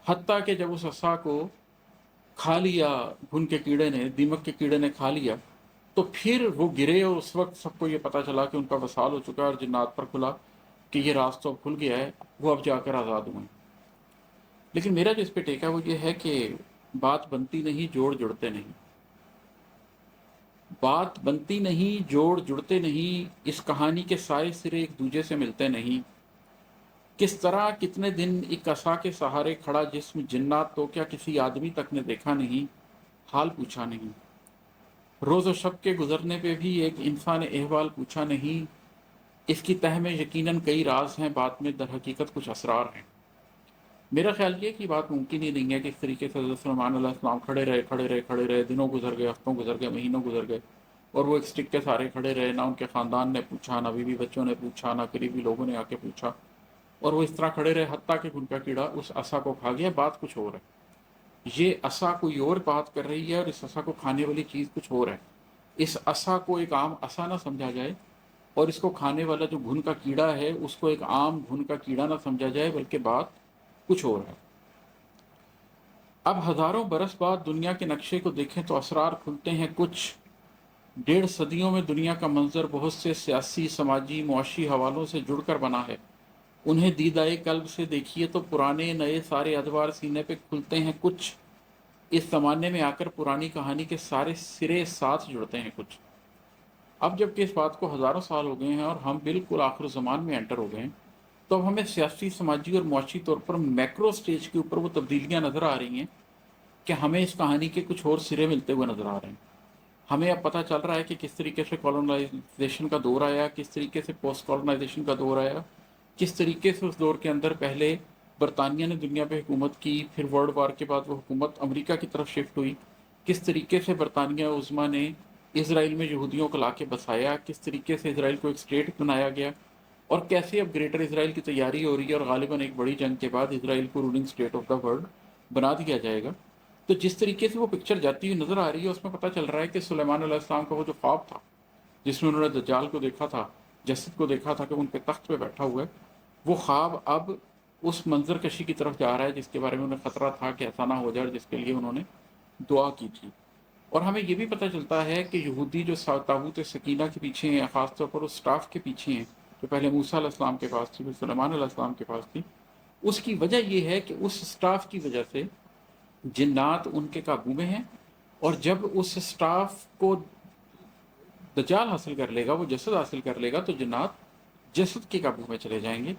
हत्ता कि जब उस असा को खा लिया घुन के कीड़े ने, दीमक के कीड़े ने खा लिया, तो फिर वो गिरे और उस वक्त सबको ये पता चला कि उनका वसाल हो चुका है और जिन्नात पर खुला कि ये राज तो अब खुल गया है, वो अब जाकर आज़ाद हुए। लेकिन मेरा जो इस पे टेक है वो ये है कि बात बनती नहीं, जोड़ जुड़ते नहीं। बात बनती नहीं, जोड़ जुड़ते नहीं, इस कहानी के सारे सिरे एक दूजे से मिलते नहीं। किस तरह कितने दिन एक असा के सहारे खड़ा जिस्म जिन्नात तो क्या किसी आदमी तक ने देखा नहीं, हाल पूछा नहीं। रोज़ शब के गुजरने पे भी एक इंसान अहवाल पूछा नहीं। इसकी तह में यकीनन कई राज हैं, बात में दर हकीकत कुछ असरार हैं। मेरा ख्याल ये कि बात मुमकिन ही नहीं है कि इस तरीके से हज़रत सुलेमान अलैहिस्सलाम खड़े रहे, दिनों गुजर गए, हफ्तों गुजर गए, महीनों गुजर गए, और वो एक स्टिक के सहारे खड़े रहे। ना उनके ख़ानदान ने पूछा, ना बीवी बच्चों ने पूछा, ना करीबी लोगों ने आके पूछा, और वो इस तरह खड़े रहे हत्ता कि उनका कीड़ा उस असा को खा गया। बात कुछ और है, ये असा कोई और बात कर रही है और इस असा को खाने वाली चीज़ कुछ और है। इस असा को एक आम असा ना समझा जाए, और इसको खाने वाला जो घुन का कीड़ा है उसको एक आम घुन का कीड़ा ना समझा जाए, बल्कि बात कुछ और है। अब हज़ारों बरस बाद दुनिया के नक्शे को देखें तो असरार खुलते हैं कुछ। 1.5 सदियों में दुनिया का मंजर बहुत से सियासी, समाजी, मुआशी हवालों से जुड़कर बना है। उन्हें दीदाए कल्ब से देखिए तो पुराने नए सारे अदवार सीने पे खुलते हैं कुछ। इस ज़माने में आकर पुरानी कहानी के सारे सिरे साथ जुड़ते हैं कुछ। अब जबकि इस बात को हज़ारों साल हो गए हैं और हम बिल्कुल आखिर ज़मान में एंटर हो गए हैं, तो अब हमें सियासी, समाजी और मुआशी तौर पर मैक्रो स्टेज के ऊपर वो तब्दीलियाँ नज़र आ रही हैं कि हमें इस कहानी के कुछ और सिरे मिलते हुए नज़र आ रहे हैं। हमें अब पता चल रहा है कि किस तरीके से कॉलोनाइजेशन का दौर आया, किस तरीके से पोस्ट कॉलोनाइजेशन का दौर आया, किस तरीके से उस दौर के अंदर पहले बरतानिया ने दुनिया पे हुकूमत की, फिर वर्ल्ड वार के बाद वो हुकूमत अमेरिका की तरफ शिफ्ट हुई, किस तरीके से बरतानिया उज़्मा ने इसराइल में यहूदियों को लाके बसाया, किस तरीके से इसराइल को एक स्टेट बनाया गया, और कैसे अब ग्रेटर इसराइल की तैयारी हो रही है और गालिबन एक बड़ी जंग के बाद इसराइल को ruling state of the world बना दिया जाएगा। तो जिस तरीके से वो पिक्चर जाती हुई नज़र आ रही है उसमें पता चल रहा है कि सुलेमान अलैहिस्सलाम का वो जो ख्वाब था जिसमें उन्होंने दज्जाल को देखा था, जसद को देखा था कि उन पे तख्त पे बैठा हुआ है, वो ख्वाब अब उस मंजर कशी की तरफ जा रहा है जिसके बारे में उन्हें खतरा था कि ऐसा ना हो जाए, जिसके लिए उन्होंने दुआ की थी। और हमें ये भी पता चलता है कि यहूदी जो ताबूत सकीना के पीछे हैं, ख़ासतौर पर उस स्टाफ के पीछे हैं जो पहले मूसा अलैहिस्सलाम के पास थी, फिर सुलेमान अलैहिस्सलाम के पास थी, उसकी वजह यह है कि उस स्टाफ की वजह से जिन्नात उनके काबू में हैं। और जब उस स्टाफ को दज्जाल हासिल कर लेगा, वो जसद हासिल कर लेगा, तो जिन्नात जसद के काबू में चले जाएंगे।